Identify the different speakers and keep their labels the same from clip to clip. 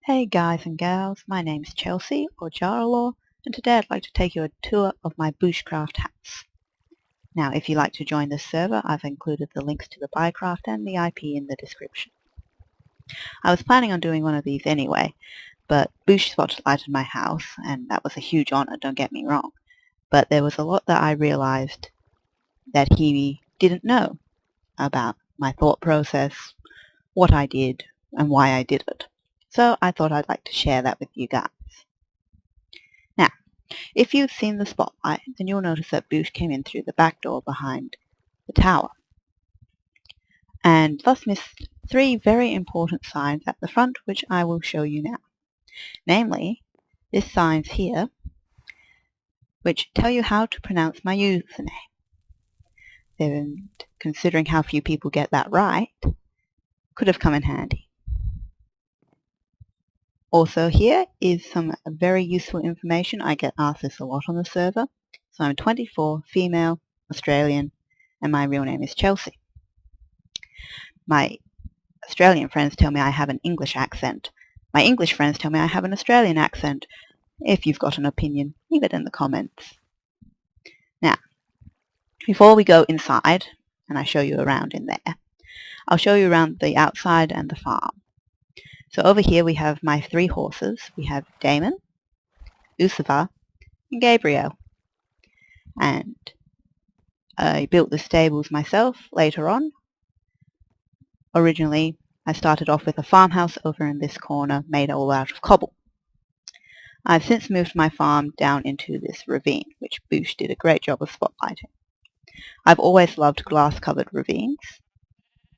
Speaker 1: Hey guys and gals, my name's Chelsea, or Jarlaw, and today I'd like to take you a tour of my Booshcraft house. Now, if you'd like to join this server, I've included the links to the Buycraft and the IP in the description. I was planning on doing one of these anyway, but Boosh spotlighted my house, and that was a huge honour, don't get me wrong, but there was a lot that I realised that he didn't know about my thought process, what I did, and why I did it. So I thought I'd like to share that with you guys. Now, if you've seen the spotlight, then you'll notice that Boosh came in through the back door behind the tower, and thus missed three very important signs at the front, which I will show you now. Namely, this signs here, which tell you how to pronounce my username. And considering how few people get that right, could have come in handy. Also here is some very useful information. I get asked this a lot on the server. So I'm 24, female, Australian, and my real name is Chelsea. My Australian friends tell me I have an English accent. My English friends tell me I have an Australian accent. If you've got an opinion, leave it in the comments. Now, before we go inside, and I show you around in there, I'll show you around the outside and the farm. So over here we have my three horses. We have Damon, Ursula, and Gabriel. And I built the stables myself later on. Originally, I started off with a farmhouse over in this corner made all out of cobble. I've since moved my farm down into this ravine, which Boosh did a great job of spotlighting. I've always loved glass-covered ravines,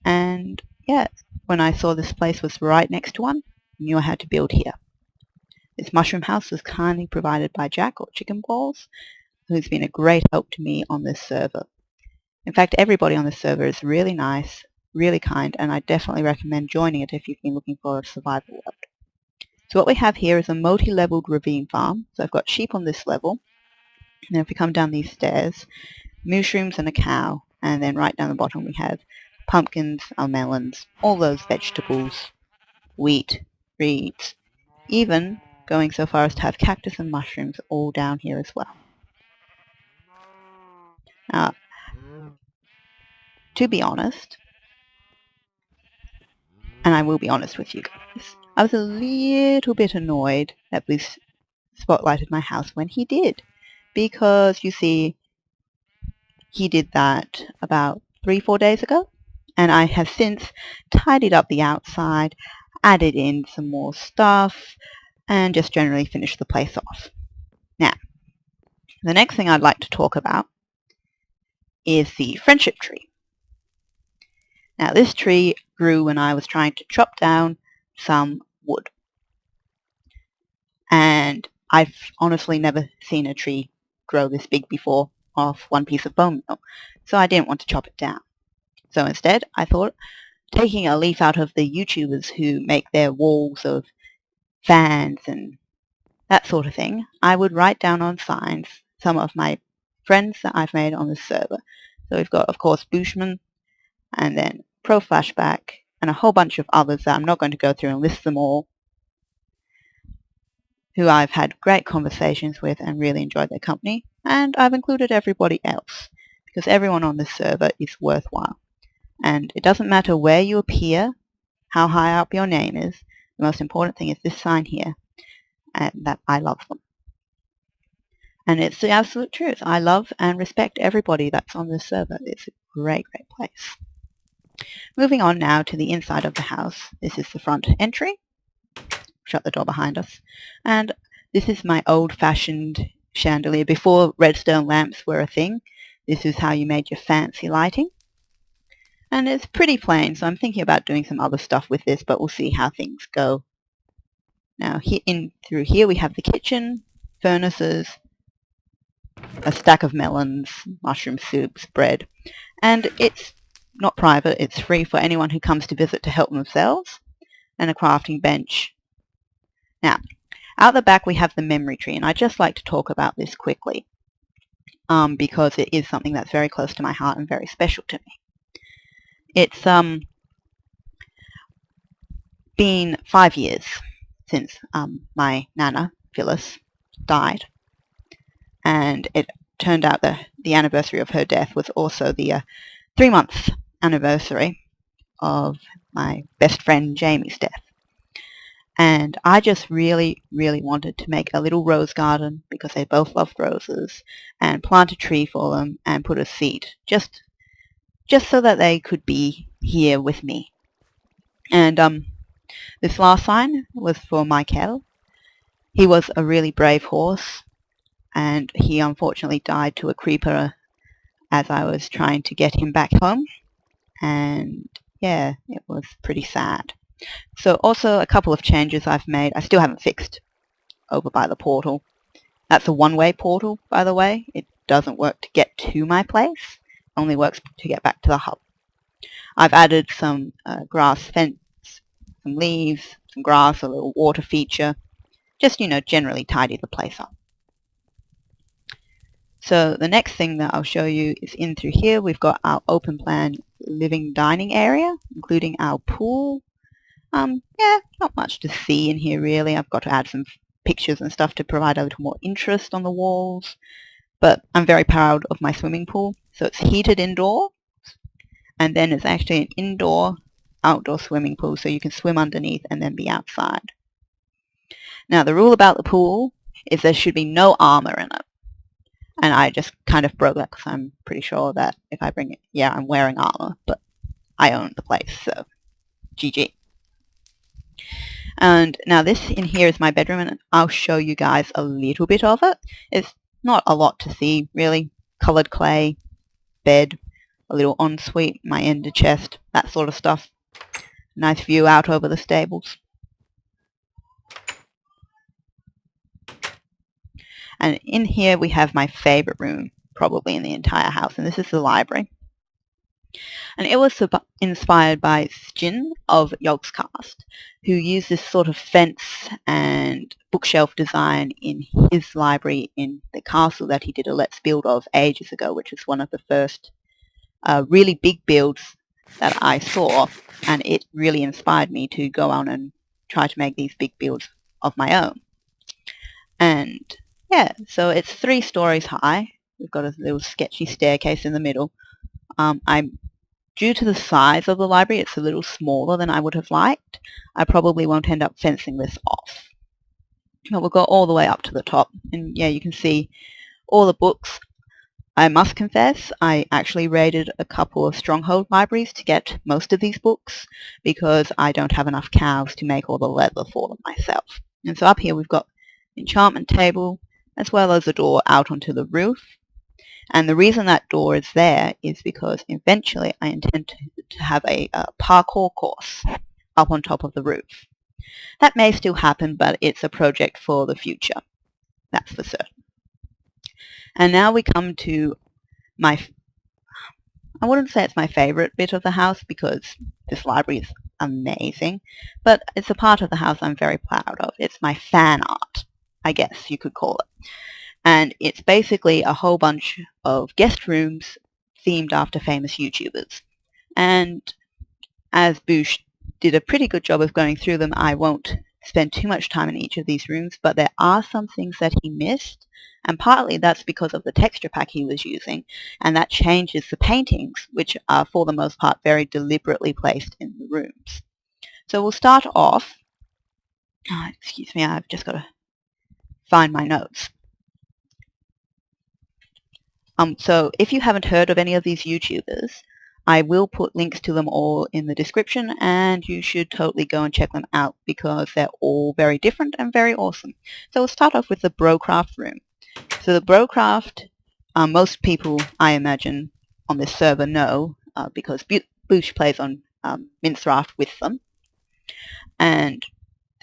Speaker 1: and yeah, when I saw this place was right next to one, I knew I had to build here. This mushroom house was kindly provided by Jack, or Chicken Balls, who's been a great help to me on this server. In fact, everybody on this server is really nice, really kind, and I definitely recommend joining it if you've been looking for a survival world. So what we have here is a multi-leveled ravine farm. So I've got sheep on this level, and then if we come down these stairs, mushrooms and a cow, and then right down the bottom we have pumpkins, our melons, all those vegetables, wheat, reeds, even going so far as to have cactus and mushrooms all down here as well. Now, to be honest, and I will be honest with you guys, I was a little bit annoyed that Boosh spotlighted my house when he did, because you see, he did that about 3-4 days ago, and I have since tidied up the outside, added in some more stuff, and just generally finished the place off. Now, the next thing I'd like to talk about is the friendship tree. Now, this tree grew when I was trying to chop down some wood. And I've honestly never seen a tree grow this big before off one piece of bone meal, so I didn't want to chop it down. So instead, I thought, taking a leaf out of the YouTubers who make their walls of fans and that sort of thing, I would write down on signs some of my friends that I've made on this server. So we've got, of course, Bushman, and then Pro Flashback, and a whole bunch of others that I'm not going to go through and list them all, who I've had great conversations with and really enjoyed their company, and I've included everybody else, because everyone on this server is worthwhile. And it doesn't matter where you appear, how high up your name is, the most important thing is this sign here, and that I love them. And it's the absolute truth. I love and respect everybody that's on this server. It's a great, great place. Moving on now to the inside of the house. This is the front entry. Shut the door behind us. And this is my old-fashioned chandelier. Before redstone lamps were a thing, this is how you made your fancy lighting. And it's pretty plain, so I'm thinking about doing some other stuff with this, but we'll see how things go. Now, through here we have the kitchen, furnaces, a stack of melons, mushroom soups, bread. And it's not private, it's free for anyone who comes to visit to help themselves, and a crafting bench. Now, out the back we have the memory tree, and I'd just like to talk about this quickly, because it is something that's very close to my heart and very special to me. It's been 5 years since my Nana, Phyllis, died. And it turned out that the anniversary of her death was also the 3-month anniversary of my best friend Jamie's death. And I just really, really wanted to make a little rose garden because they both loved roses, and plant a tree for them and put a seed, just so that they could be here with me. And this last sign was for Michael. He was a really brave horse, and he unfortunately died to a creeper as I was trying to get him back home. And yeah, it was pretty sad. So also a couple of changes I've made. I still haven't fixed over by the portal. That's a one-way portal, by the way. It doesn't work to get to my place. It only works to get back to the hub. I've added some grass fence, some leaves, some grass, a little water feature. Just, generally tidy the place up. So the next thing that I'll show you is in through here. We've got our open plan living dining area, including our pool. Yeah, not much to see in here really. I've got to add some pictures and stuff to provide a little more interest on the walls. But I'm very proud of my swimming pool. So it's heated indoor, and then it's actually an indoor-outdoor swimming pool, so you can swim underneath and then be outside. Now the rule about the pool is there should be no armor in it. And I just kind of broke that because I'm pretty sure that if I bring it, yeah, I'm wearing armor, but I own the place, so GG. And now this in here is my bedroom, and I'll show you guys a little bit of it. It's not a lot to see, really. Coloured clay, bed, a little ensuite, my ender chest, that sort of stuff. Nice view out over the stables. And in here we have my favourite room, probably in the entire house, and this is the library. And it was inspired by Sjin of Booshcraft, who used this sort of fence and bookshelf design in his library in the castle that he did a Let's Build of ages ago, which is one of the first really big builds that I saw, and it really inspired me to go on and try to make these big builds of my own. And yeah, so it's 3 stories high. We've got a little sketchy staircase in the middle. Due to the size of the library, it's a little smaller than I would have liked. I probably won't end up fencing this off. But we'll go all the way up to the top. And yeah, you can see all the books. I must confess, I actually raided a couple of stronghold libraries to get most of these books because I don't have enough cows to make all the leather for them myself. And so up here we've got an enchantment table as well as a door out onto the roof. And the reason that door is there is because eventually I intend to have a parkour course up on top of the roof. That may still happen, but it's a project for the future. That's for certain. And now we come to I wouldn't say it's my favorite bit of the house because this library is amazing, but it's a part of the house I'm very proud of. It's my fan art, I guess you could call it. And it's basically a whole bunch of guest rooms themed after famous YouTubers. And as Boosh did a pretty good job of going through them, I won't spend too much time in each of these rooms, but there are some things that he missed, and partly that's because of the texture pack he was using, and that changes the paintings, which are for the most part very deliberately placed in the rooms. So we'll start off, excuse me, I've just got to find my notes. So if you haven't heard of any of these YouTubers, I will put links to them all in the description, and you should totally go and check them out because they're all very different and very awesome. So we'll start off with the Booshcraft room. So the Booshcraft, most people, I imagine, on this server know because Boosh plays on Minecraft with them. And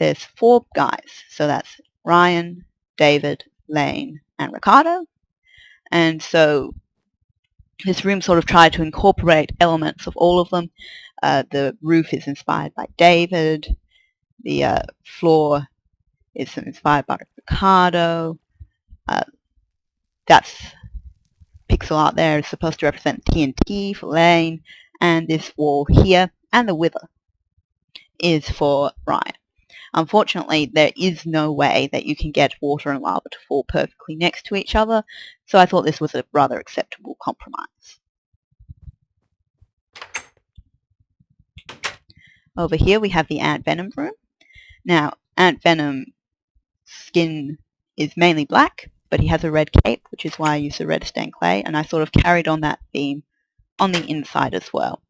Speaker 1: there's 4 guys, so that's Ryan, David, Lane, and Ricardo. And so this room sort of tried to incorporate elements of all of them. The roof is inspired by David. The floor is inspired by Ricardo. That's pixel art there is supposed to represent TNT for Lane. And this wall here and the wither is for Ryan. Unfortunately, there is no way that you can get water and lava to fall perfectly next to each other, so I thought this was a rather acceptable compromise. Over here we have the Ant Venom room. Now, Ant Venom's skin is mainly black, but he has a red cape, which is why I used the red stained clay, and I sort of carried on that theme on the inside as well.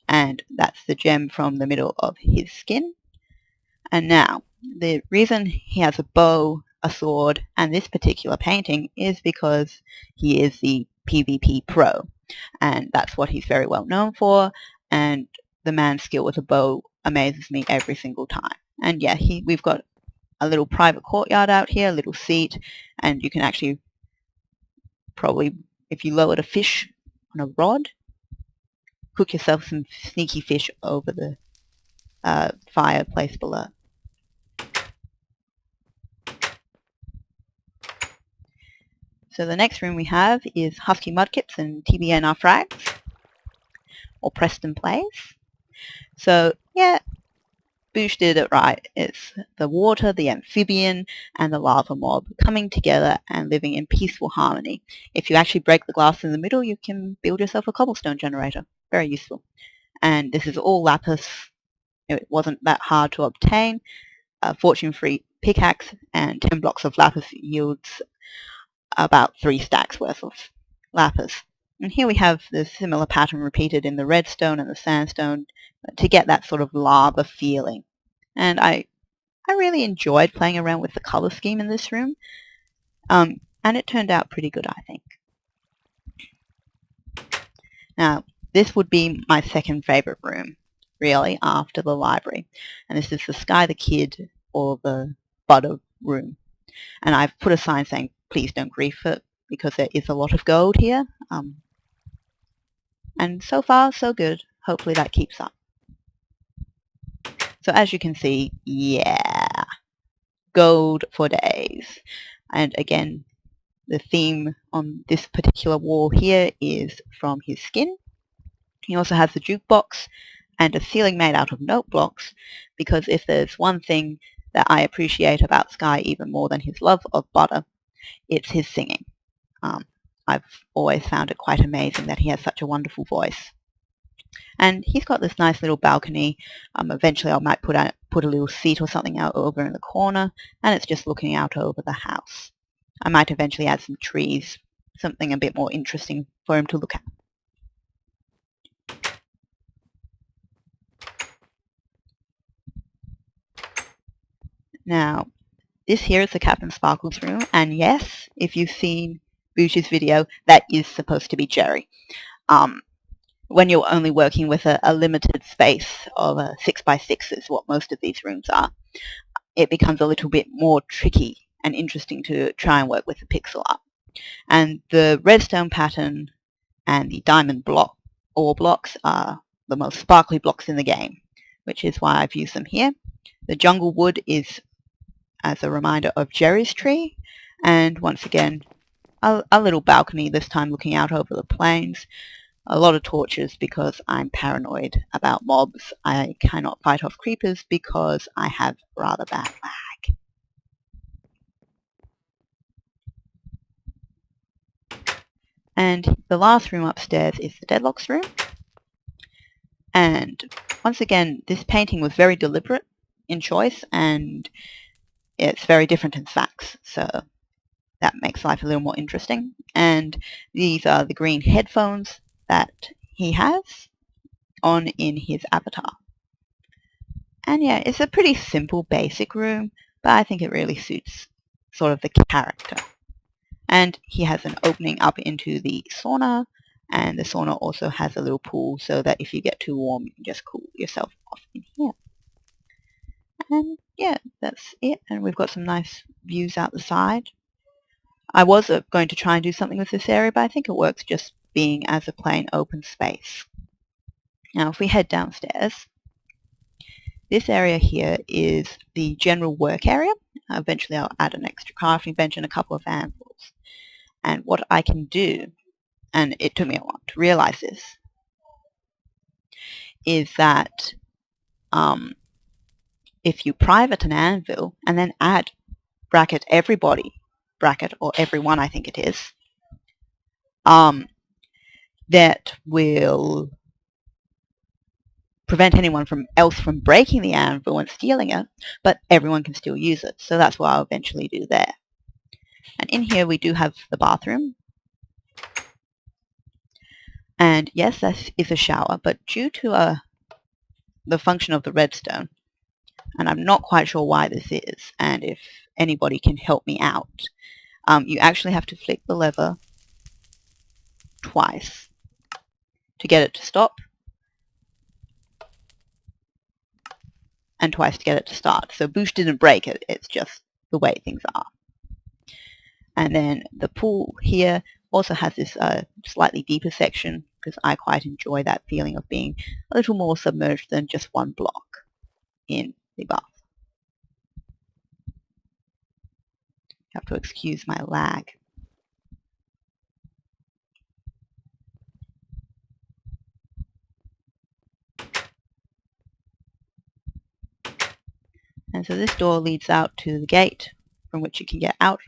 Speaker 1: And that's the gem from the middle of his skin. And now, the reason he has a bow, a sword, and this particular painting is because he is the PvP pro, and that's what he's very well known for, and the man's skill with a bow amazes me every single time. And yeah, we've got a little private courtyard out here, a little seat, and you can actually probably, if you lowered a fish on a rod, cook yourself some sneaky fish over the fireplace below. So the next room we have is Husky Mudkits and TBNR Frags, or Preston Plays. So yeah, Boosh did it right. It's the water, the amphibian, and the lava mob coming together and living in peaceful harmony. If you actually break the glass in the middle, you can build yourself a cobblestone generator. Very useful. And this is all lapis. It wasn't that hard to obtain. A fortune-free pickaxe and 10 blocks of lapis yields about 3 stacks worth of lapis. And here we have the similar pattern repeated in the redstone and the sandstone to get that sort of lava feeling. And I really enjoyed playing around with the color scheme in this room, and it turned out pretty good, I think. Now, this would be my second favorite room, really, after the library. And this is the Sky the Kid or the Butter room. And I've put a sign saying, please don't grief it, because there is a lot of gold here. And so far, so good. Hopefully that keeps up. So as you can see, yeah, gold for days. And again, the theme on this particular wall here is from his skin. He also has the jukebox and a ceiling made out of note blocks, because if there's one thing that I appreciate about Sky even more than his love of butter, it's his singing. I've always found it quite amazing that he has such a wonderful voice. And he's got this nice little balcony. Eventually I might put a little seat or something out over in the corner, and it's just looking out over the house. I might eventually add some trees, something a bit more interesting for him to look at. Now, this here is the Captain Sparkles room, and yes, if you've seen Boosh's video, that is supposed to be Jerry. When you're only working with a limited space of 6x6 is what most of these rooms are, it becomes a little bit more tricky and interesting to try and work with the pixel art. And the redstone pattern and the diamond ore blocks are the most sparkly blocks in the game, which is why I've used them here. The jungle wood is as a reminder of Jerry's tree, and once again, a little balcony, this time looking out over the plains. A lot of torches because I'm paranoid about mobs. I cannot fight off creepers because I have rather bad lag. And the last room upstairs is the Deadlock's room. And once again, this painting was very deliberate in choice, and it's very different in Sax, so that makes life a little more interesting. And these are the green headphones that he has on in his avatar. And yeah, it's a pretty simple, basic room, but I think it really suits sort of the character. And he has an opening up into the sauna, and the sauna also has a little pool so that if you get too warm, you can just cool yourself off in here. And yeah, that's it. And we've got some nice views out the side. I was going to try and do something with this area, but I think it works just being as a plain open space. Now if we head downstairs, this area here is the general work area. Eventually I'll add an extra crafting bench and a couple of anvils. And what I can do, and it took me a while to realize this, is that if you private an anvil and then add bracket everybody, bracket, or everyone I think it is, that will prevent anyone else from breaking the anvil and stealing it, but everyone can still use it. So that's what I'll eventually do there. And in here we do have the bathroom. And yes, that is a shower, but due to the function of the redstone, and I'm not quite sure why this is, and if anybody can help me out, you actually have to flick the lever twice to get it to stop, and twice to get it to start. So Boosh didn't break it, it's just the way things are. And then the pool here also has this slightly deeper section, because I quite enjoy that feeling of being a little more submerged than just one block in the bath. You have to excuse my lag. And so this door leads out to the gate from which you can get out.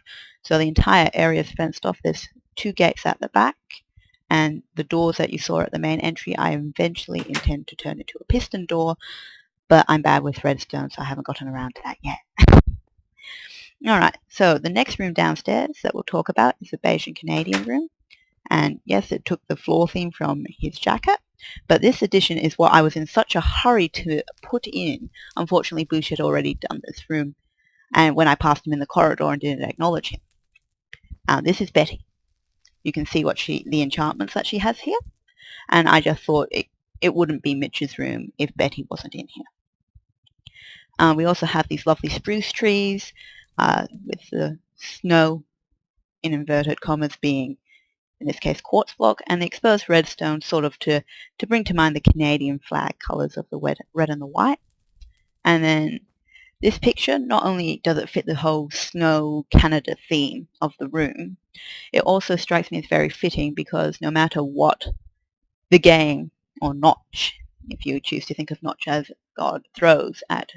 Speaker 1: So the entire area is fenced off. There's 2 gates at the back, and the doors that you saw at the main entry I eventually intend to turn into a piston door, but I'm bad with redstone, so I haven't gotten around to that yet. Alright, so the next room downstairs that we'll talk about is the Beige and Canadian room. And yes, it took the floor theme from his jacket, but this addition is what I was in such a hurry to put in. Unfortunately, Boosh had already done this room, and when I passed him in the corridor and didn't acknowledge him. This is Betty. You can see what the enchantments that she has here, and I just thought it wouldn't be Mitch's room if Betty wasn't in here. We also have these lovely spruce trees with the snow, in inverted commas, being in this case quartz block, and the exposed redstone sort of to bring to mind the Canadian flag colours of the red and the white. And then this picture, not only does it fit the whole snow Canada theme of the room, it also strikes me as very fitting, because no matter what the game, or Notch, if you choose to think of Notch as God, throws at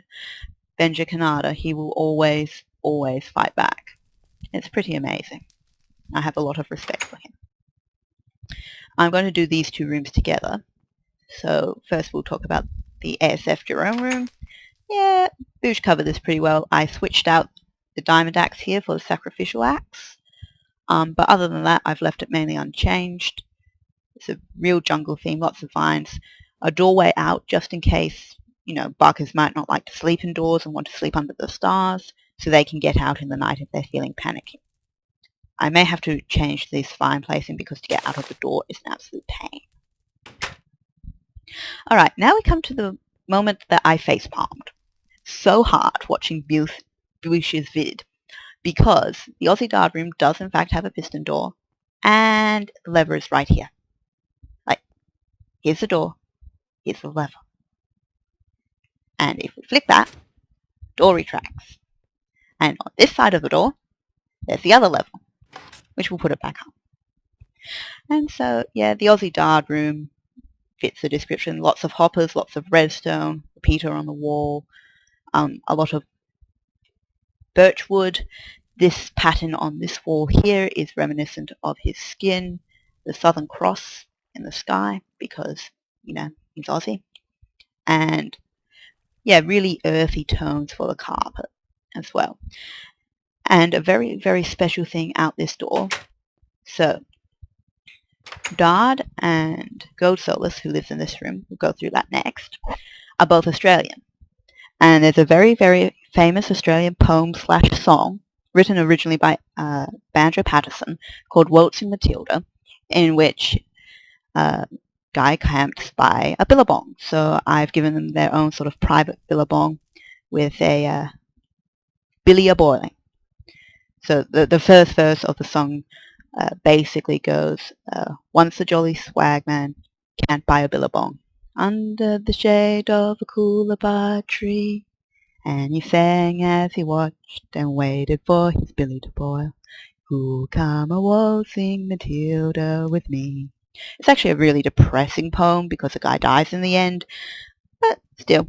Speaker 1: Benja Canada, he will always fight back. It's pretty amazing. I have a lot of respect for him. I'm going to do these 2 rooms together. So first we'll talk about the ASF Jerome room. Yeah, Boosh covered this pretty well. I switched out the diamond axe here for the sacrificial axe. But other than that, I've left it mainly unchanged. It's a real jungle theme, lots of vines. A doorway out just in case, buggers might not like to sleep indoors and want to sleep under the stars, so they can get out in the night if they're feeling panicky. I may have to change this vine placing, because to get out of the door is an absolute pain. Alright, now we come to the moment that I facepalmed so hard watching Boosh's vid, because the Aussie Dard room does in fact have a piston door, and the lever is right here. Like, here's the door, here's the lever. And if we flick that, door retracts. And on this side of the door, there's the other lever, which will put it back up. And so, yeah, the Aussie Dard room fits the description. Lots of hoppers, lots of redstone, repeater on the wall, a lot of birch wood. This pattern on this wall here is reminiscent of his skin, the Southern Cross in the sky, because, he's Aussie. And, yeah, really earthy tones for the carpet as well. And a very, very special thing out this door. So, Dard and Gold Solus, who lives in this room, we'll go through that next, are both Australian. And there's a very, very famous Australian poem/song written originally by Banjo Patterson called Waltzing Matilda, in which Guy camps by a billabong. So I've given them their own sort of private billabong with a billy a-boiling. So the first verse of the song basically goes, once a jolly swagman camped by a billabong under the shade of a coolabah tree, and he sang as he watched and waited for his billy to boil. Who'll come a waltzing Matilda with me? It's actually a really depressing poem because the guy dies in the end, but still,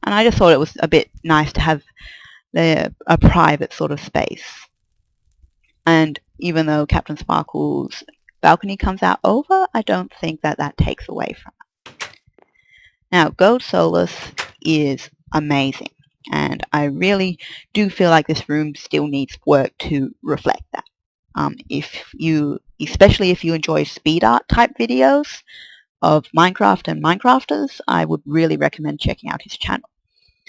Speaker 1: And I just thought it was a bit nice to have a private sort of space. And even though Captain Sparkle's balcony comes out over, I don't think that that takes away from it. Now, Gold Solus is amazing, and I really do feel like this room still needs work to reflect that. Especially if you enjoy speed art type videos of Minecraft and Minecrafters, I would really recommend checking out his channel.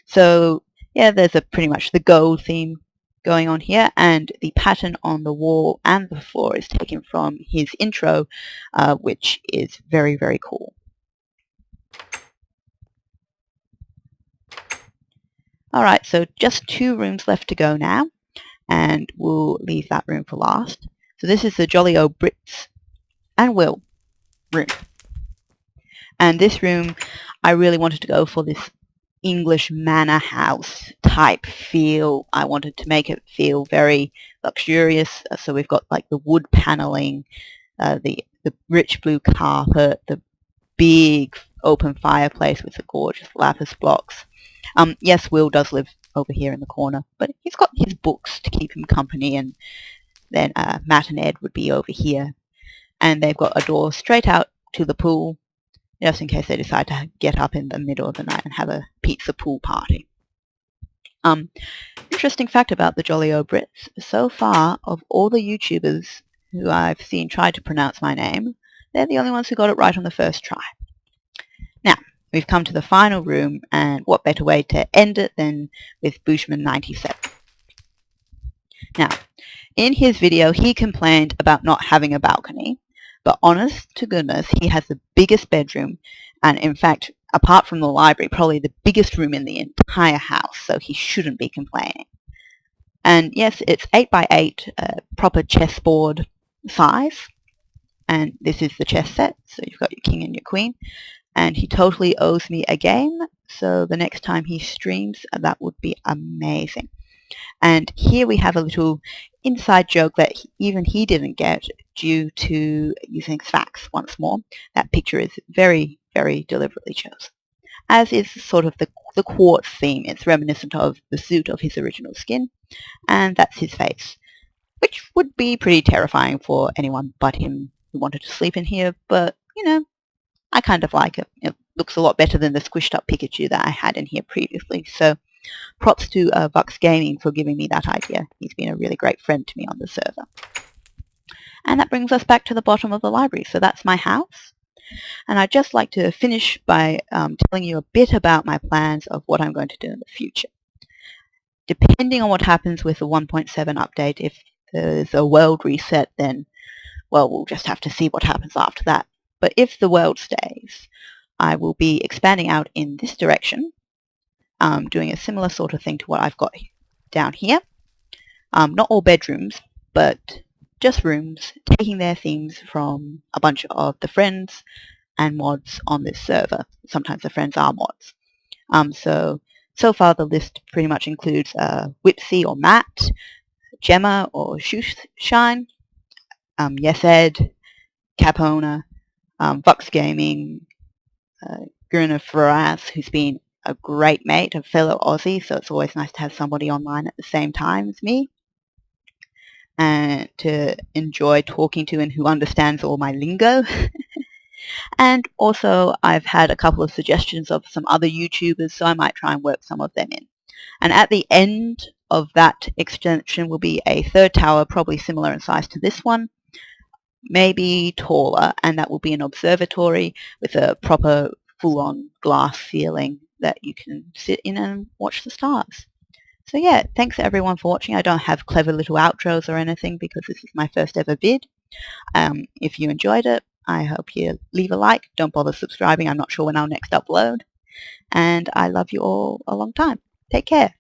Speaker 1: So yeah, there's pretty much the gold theme going on here, and the pattern on the wall and the floor is taken from his intro, which is very, very cool. Alright, so just 2 rooms left to go now, and we'll leave that room for last. So this is the Jolly O Brits and Will room. And this room, I really wanted to go for this English manor house type feel. I wanted to make it feel very luxurious. So we've got like the wood paneling, the rich blue carpet, the big open fireplace with the gorgeous lapis blocks. Yes, Will does live over here in the corner, but he's got his books to keep him company, and then Matt and Ed would be over here. And they've got a door straight out to the pool, just in case they decide to get up in the middle of the night and have a pizza pool party. Interesting fact about the Jolly O Brits, so far of all the YouTubers who I've seen try to pronounce my name, they're the only ones who got it right on the first try. Now, we've come to the final room, and what better way to end it than with Bushman97. Now, in his video, he complained about not having a balcony, but honest to goodness, he has the biggest bedroom, and in fact, apart from the library, probably the biggest room in the entire house, so he shouldn't be complaining. And yes, it's 8 by 8, proper chessboard size, and this is the chess set, so you've got your king and your queen, and he totally owes me a game, so the next time he streams, that would be amazing. And here we have a little inside joke that even he didn't get due to using Sphax once more. That picture is very, very deliberately chosen, as is sort of the quartz theme. It's reminiscent of the suit of his original skin, and that's his face, which would be pretty terrifying for anyone but him who wanted to sleep in here, but, you know, I kind of like it. It looks a lot better than the squished up Pikachu that I had in here previously, so props to Vux Gaming for giving me that idea. He's been a really great friend to me on the server. And that brings us back to the bottom of the library. So that's my house. And I'd just like to finish by telling you a bit about my plans of what I'm going to do in the future. Depending on what happens with the 1.7 update, if there's a world reset, then, well, we'll just have to see what happens after that. But if the world stays, I will be expanding out in this direction, doing a similar sort of thing to what I've got down here. Not all bedrooms, but just rooms, taking their themes from a bunch of the friends and mods on this server. Sometimes the friends are mods. So far the list pretty much includes Whipsy or Matt, Gemma or Shoeshine, Yes Ed, Capona, Vux Gaming, Gurna Faraz, who's been a great mate, a fellow Aussie, so it's always nice to have somebody online at the same time as me and to enjoy talking to and who understands all my lingo. And also I've had a couple of suggestions of some other YouTubers, so I might try and work some of them in. And at the end of that extension will be a third tower, probably similar in size to this one, maybe taller, and that will be an observatory with a proper full-on glass ceiling that you can sit in and watch the stars. So yeah, thanks everyone for watching. I don't have clever little outros or anything because this is my first ever vid. If you enjoyed it, I hope you leave a like. Don't bother subscribing. I'm not sure when I'll next upload. And I love you all a long time. Take care.